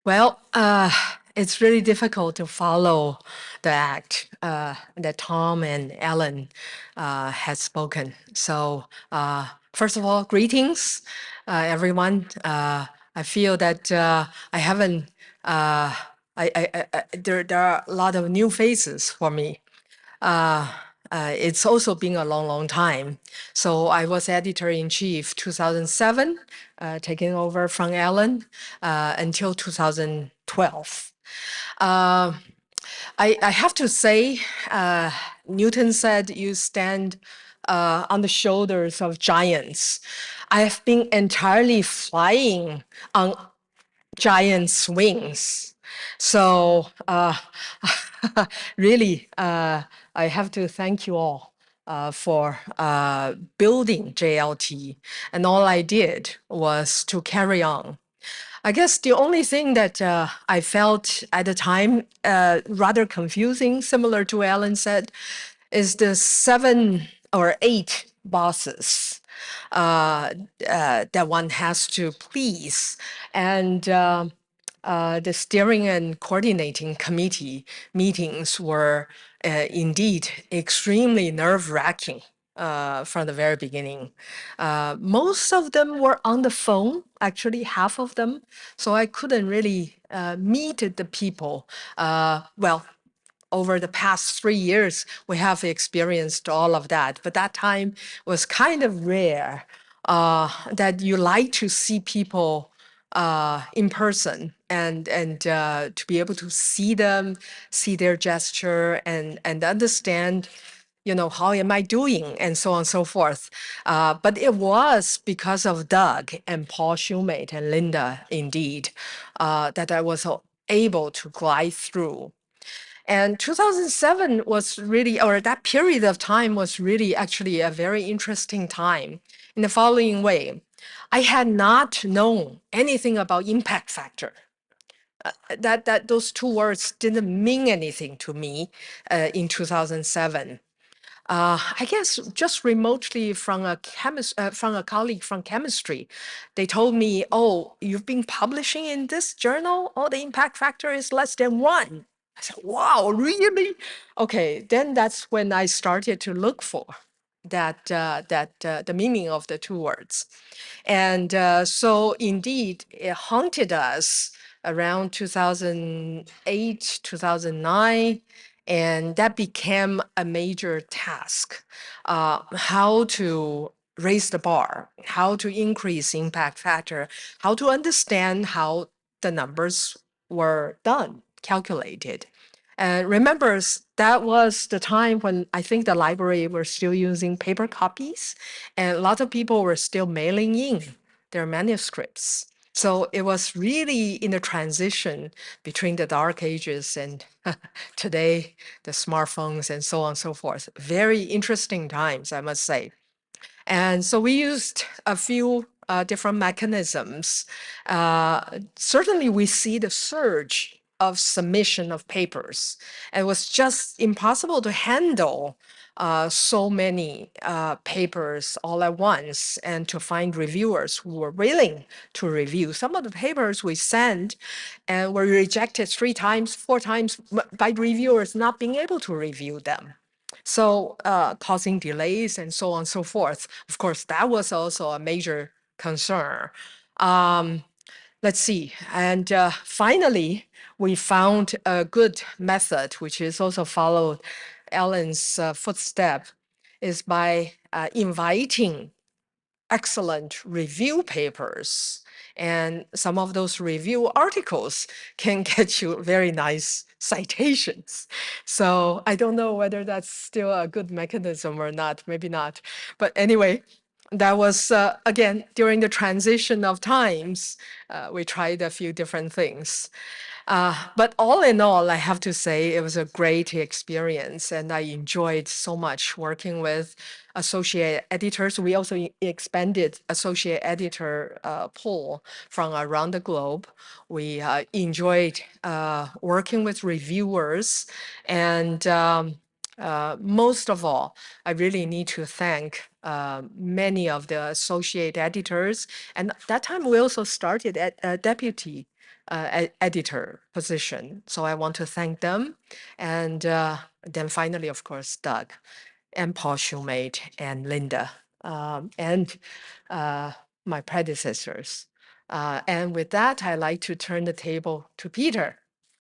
Well, it's really difficult to follow the act that Tom and Ellen had spoken. So, first of all, greetings, everyone. I feel that I haven't. There are a lot of new faces for me. Uh, it's also been a long, long time. So I was editor-in-chief 2007, taking over from Ellen until 2012. Uh, I have to say, Newton said you stand on the shoulders of giants. I have been entirely flying on giant's wings. So really, I have to thank you all for building JLT. And all I did was to carry on. I guess the only thing that I felt at the time rather confusing, similar to Alan said, is the 7 or 8 bosses that one has to please. And the steering and coordinating committee meetings were indeed extremely nerve-wracking from the very beginning. Most of them were on the phone, actually half of them, so I couldn't really meet the people. Well, over the past 3 years, we have experienced all of that, but that time was kind of rare that you like to see people in person and to be able to see them, see their gesture, and understand, how am I doing, and so on and so forth. But it was because of Doug and Paul Shoemate and Linda, indeed, that I was able to glide through. And 2007 was really, or that period of time was really actually a very interesting time in the following way. I had not known anything about impact factor. That those two words didn't mean anything to me in 2007. I guess just remotely from from a colleague from chemistry, they told me, "Oh, you've been publishing in this journal. Oh, the impact factor is less than 1." I said, "Wow, really?" Okay, then that's when I started to look for the meaning of the two words, and so indeed it haunted us around 2008, 2009. And that became a major task, how to raise the bar, how to increase impact factor, how to understand how the numbers were done, calculated. And remember, that was the time when I think the library were still using paper copies, and a lot of people were still mailing in their manuscripts. So it was really in the transition between the dark ages and today, the smartphones and so on and so forth. Very interesting times, I must say. And so we used a few different mechanisms. Certainly, we see the surge of submission of papers. It was just impossible to handle so many papers all at once and to find reviewers who were willing to review. Some of the papers we sent and were rejected 3 times, 4 times by reviewers not being able to review them. So causing delays and so on and so forth. Of course, that was also a major concern. Um, let's see. And finally, we found a good method, which is also followed Ellen's footstep, is by inviting excellent review papers. And some of those review articles can get you very nice citations. So I don't know whether that's still a good mechanism or not, maybe not. But anyway, that was, again, during the transition of times, we tried a few different things. But all in all, I have to say it was a great experience, and I enjoyed so much working with associate editors. We also expanded associate editor pool from around the globe. We enjoyed working with reviewers, and most of all, I really need to thank many of the associate editors. And that time we also started at deputy editor position. So I want to thank them. And then finally, of course, Doug and Paul Shoemate and Linda and my predecessors. And with that, I'd like to turn the table to Peter.